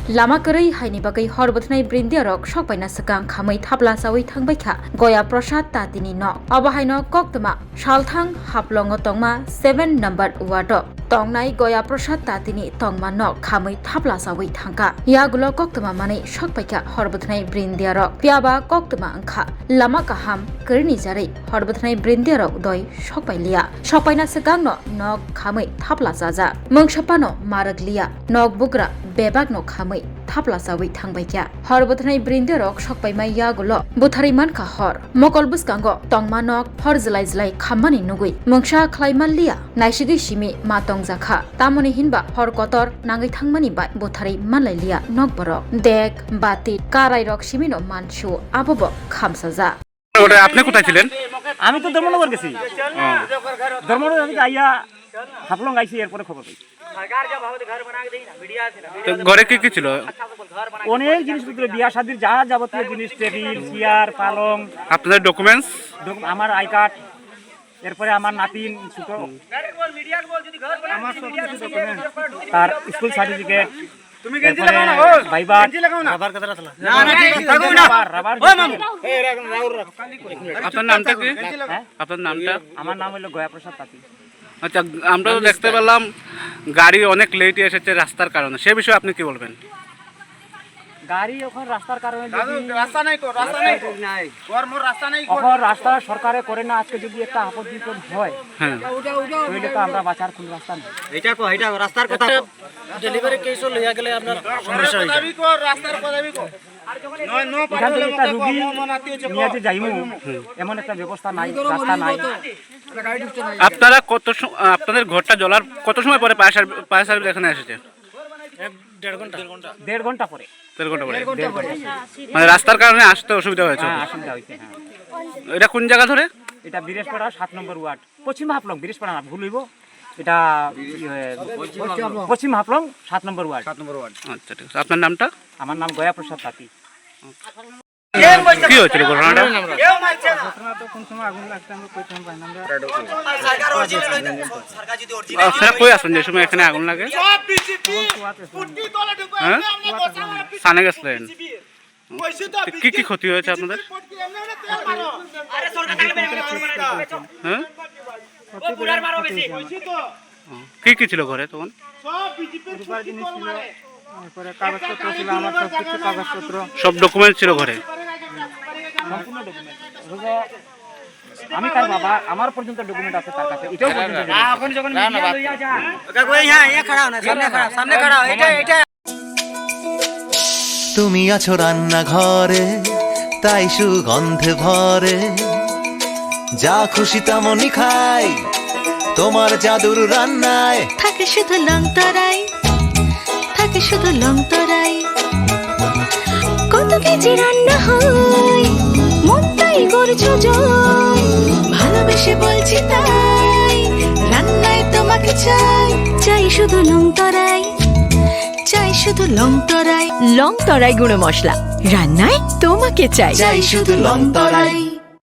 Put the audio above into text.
लामा करै हाइनि बागै हरबथनाय ब्रिन्दियारक सकबायना सगां खामै थाब्ला सावै थांबायखा गया प्रसाद तातिनि न अबाहायनो कक्तमा सालथां हाफ्लंग तंमा 7 नम्बर वार्ड तंनाय गया प्रसाद तातिनि तंमा न खामै थाब्ला सावै थांका यागुलो कक्तमा माने सकबायखा हरबथनाय ब्रिन्दियारक पियाबा कक्तमा अंखा लामा काहाम करनि जारै हरबथनाय ब्रिन्दियारक दय सकबायलिया सकबायना सगां न खामै थाब्ला जाजा मंगसापानो मारगलिया नक बुग्रा बेबाग न खामै थाब्ला सावै थांबायखा हरबथनाय ब्रिन्दियारक सकबायमाय यागुलो बुथारिमान का हर मकल बुसकांगो तंमा नक हर जलाय जलाय खामानि नुगै मंगसा ख्लायमानलिया नायसिगै सिमि मातंग जाखा तामनि हिनबा हर कतर नांगै थांमानि बाय बुथारि मानलायलिया नक बरक देख बाति काराय रक सिमिनो मानसु आबो खामसाजा। ওটা আপনি কোথায় ছিলেন? আমি তো ধর্মনগর গেছি। ধর্মনগর আমি আইয়া হাফলং আইছি এরপরে খবর পাই। ঘরে কি কি ছিল? অনেক জিনিসপত্র বিয়া শাদীর যা যাবতীয় জিনিস টেবিল চেয়ার পালং আপনাদের ডকুমেন্টস? আমার আই কার্ড এরপরে আমার নাতিন ছোট তার স্কুল সার্টিফিকেট তুমি গেঞ্জি লাগাও না ও ভাইবা গেঞ্জি লাগাও না রাবার কথা রাখলা না না লাগাও না রাবার ওই মামু এই রাখুন রাউর রাখ আপনার নামটা কি? আপনার নামটা? আমার নাম হলো গয়া প্রসাদ তাঁতি। আচ্ছা, আমরা তো দেখতে পেলাম গাড়ি অনেক লেট এসেছে রাস্তার কারণে, সে বিষয়ে আপনি কি বলবেন? গাড়ি ওখানে রাস্তার কারণে রাস্তা নাই কো রাস্তা নাই মোর রাস্তা নাই কো ওখানে রাস্তা সরকারে করে না। আজকে যদি একটা আপত্তি হয় হ্যাঁ তাহলে তো আমরা বাঁচার কোন রাস্তা নেই। এটা রাস্তার কথা ডেলিভারি কেস লইয়া গেলে আপনার সমস্যা হই যায় কো রাস্তার কথা বি কো এখান থেকে একটা রুগী নিয়ে যে যাইমু এমন একটা ব্যবস্থা নাই, রাস্তা নাই। আপনারা আপনাদের ঘরটা জ্বলার কত সময় পরে ফায়ার সার্ভিস এখানে এসেছে? 1.5 ঘন্টা পরে। 1.5 ঘন্টা পরে মানে রাস্তার কারণে আসতে অসুবিধা হয়েছে? হ্যাঁ, অসুবিধা হয়েছে। হ্যাঁ, এটা কোন জায়গা ধরে? এটা বীরেশপাড়া 7 নম্বর ওয়ার্ড, পশ্চিম হাফলং। বীরেশপাড়া না, ভুল হইব। এটা পশ্চিম হাফলং 7 নম্বর ওয়ার্ড। আচ্ছা ঠিক আছে। আপনার নামটা? আমার নাম গয়া প্রসাদ তাঁতি। কি হয়েছিল ঘটনাটা? আপনারা কই আসেন যে সময় এখানে আগুন লাগে? হ্যাঁ, সানে গেছিলেন। কি কি ক্ষতি হয়েছে আপনাদের? হ্যাঁ, কি কি ছিল ঘরে তখন? কাগজপত্র ছিল, আমার সবকিছু কাগজপত্র, সব ডকুমেন্ট ছিল ঘরে? সম্পূর্ণ ডকুমেন্ট। আমি তার বাবা, আমার পর্যন্ত ডকুমেন্ট আছে তার কাছে। এটাও পর্যন্ত এখন যখন মিডিয়া লইয়া যা ওই হ্যাঁ এ খাড়াও না, সামনে খাড়াও। এটা তুমি আছো রান্না ঘরে, তাই সুগন্ধে ভরে, যা খুশি তেমনই খাই, তোমার জাদুর রান্নায় থাকে শুধু লং তরাই, থাকে শুধু লং তরাই। কত কেজি রান্না হয়, মন তাই করছো জয়, ভালোবেসে বলছি তাই, রান্নায় তোমাকে চাই, চাই শুধু লং তরাই, চাই শুধু লং তরাই। লং তরাই গুঁড়ো মশলা, রান্নায় তোমাকে চাই, চাই শুধু লং তরাই।